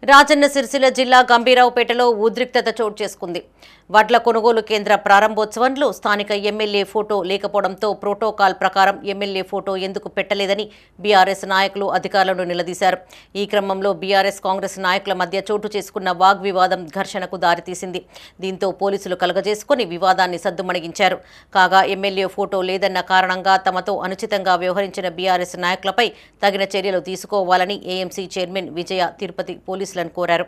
రాజన్న సిరిసిల్ల జిల్లా గంభీరావుపేటలో ఉద్రిక్తత చోటు చేసుకుంది. వడ్ల కొనుగోలు కేంద్ర ప్రారంభోత్సవంలో స్థానిక ఎమ్మెల్యే ఫోటో లేకపోవడంతో ప్రోటోకాల్ ప్రకారం ఎమ్మెల్యే ఫోటో ఎందుకు పెట్టలేదని బీఆర్ఎస్ నాయకులు అధికారులను నిలదీశారు. ఈ క్రమంలో బీఆర్ఎస్ కాంగ్రెస్ నాయకుల మధ్య చోటు చేసుకున్న వాగ్వివాదం ఘర్షణకు దారితీసింది. దీంతో పోలీసులు కలగజేసుకుని వివాదాన్ని సద్దుమణిగించారు. కాగా ఎమ్మెల్యే ఫోటో లేదన్న కారణంగా తమతో అనుచితంగా వ్యవహరించిన బీఆర్ఎస్ నాయకులపై తగిన చర్యలు తీసుకోవాలని ఏఎంసీ చైర్మన్ విజయ తిరుపతి పోలీసులను కోరారు.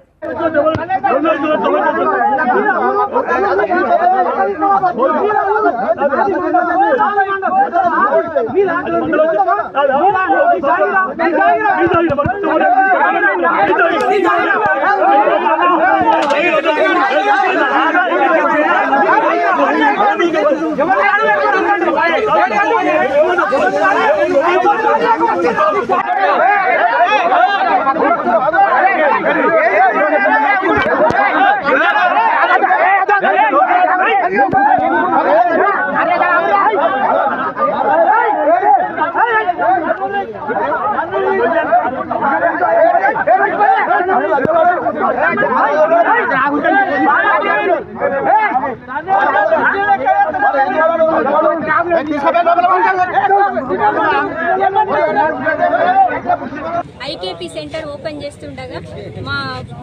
ఐకేపీ సెంటర్ ఓపెన్ చేస్తుండగా మా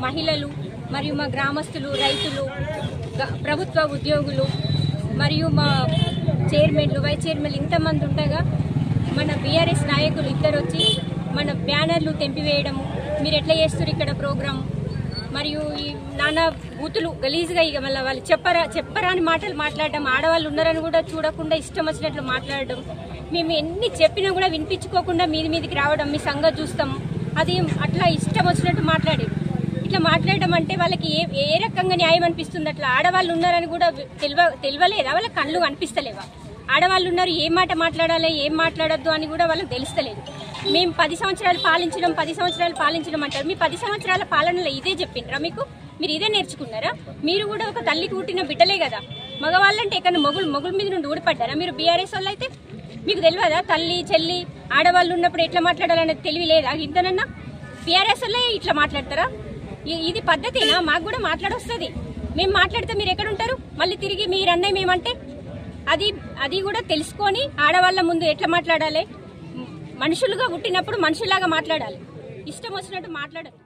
మహిళలు మరియు మా గ్రామస్తులు, రైతులు, ప్రభుత్వ ఉద్యోగులు మరియు మా చైర్మన్లు, వైస్ చైర్మన్లు ఇంతమంది ఉండగా మన బీఆర్ఎస్ నాయకులు ఇద్దరు వచ్చి మన బ్యానర్లు తెంపివేయడము, మీరు ఎట్లా చేస్తారు ఇక్కడ ప్రోగ్రాం, మరియు ఈ నానా బూతులు గలీజ్గా ఇక మళ్ళీ వాళ్ళు చెప్పరాని మాటలు మాట్లాడడం, ఆడవాళ్ళు ఉన్నారని కూడా చూడకుండా ఇష్టం వచ్చినట్లు మాట్లాడడం, మేము ఎన్ని చెప్పినా కూడా వినిపించుకోకుండా మీదికి రావడం, మీ సంగతి చూస్తాం, అది అట్లా ఇష్టం వచ్చినట్టు మాట్లాడేది. ఇట్లా మాట్లాడడం అంటే వాళ్ళకి ఏ రకంగా న్యాయం అనిపిస్తుంది? అట్లా ఆడవాళ్ళు ఉన్నారని కూడా తెలియలేదా? వాళ్ళ కళ్ళు అనిపిస్తలేవా? ఆడవాళ్ళు ఉన్నారు, ఏం మాట మాట్లాడాలి, ఏం మాట్లాడద్దు అని కూడా వాళ్ళకి తెలుస్తలేదు. మేము 10 సంవత్సరాలు పాలించడం 10 సంవత్సరాలు పాలించడం అంటారు. మీ 10 సంవత్సరాల పాలనలో ఇదే చెప్పిండ్రా? మీరు ఇదే నేర్చుకున్నారా? మీరు కూడా ఒక తల్లికి పుట్టిన బిడ్డలే కదా. మగవాళ్ళంటే ఎక్కడ మొగుల మీద నుండి ఊడిపడ్డారా? మీరు బీఆర్ఎస్ వాళ్ళు అయితే మీకు తెలియదా? తల్లి చెల్లి ఆడవాళ్ళు ఉన్నప్పుడు ఎట్లా మాట్లాడాలనేది తెలివి లేదా? ఇంతనన్నా బీఆర్ఎస్ వాళ్ళే ఇట్లా మాట్లాడతారా? ఇది పద్ధతేనా? మాకు కూడా మాట్లాడొస్తుంది. మేము మాట్లాడితే మీరు ఎక్కడ ఉంటారు? మళ్ళీ తిరిగి మీరు అన్నయ్య మేమంటే అది కూడా తెలుసుకొని ఆడవాళ్ళ ముందు ఎట్లా మాట్లాడాలి? మనుషులుగా పుట్టినప్పుడు మనుషులాగా మాట్లాడాలి. ఇష్టం వచ్చినట్టు మాట్లాడదు.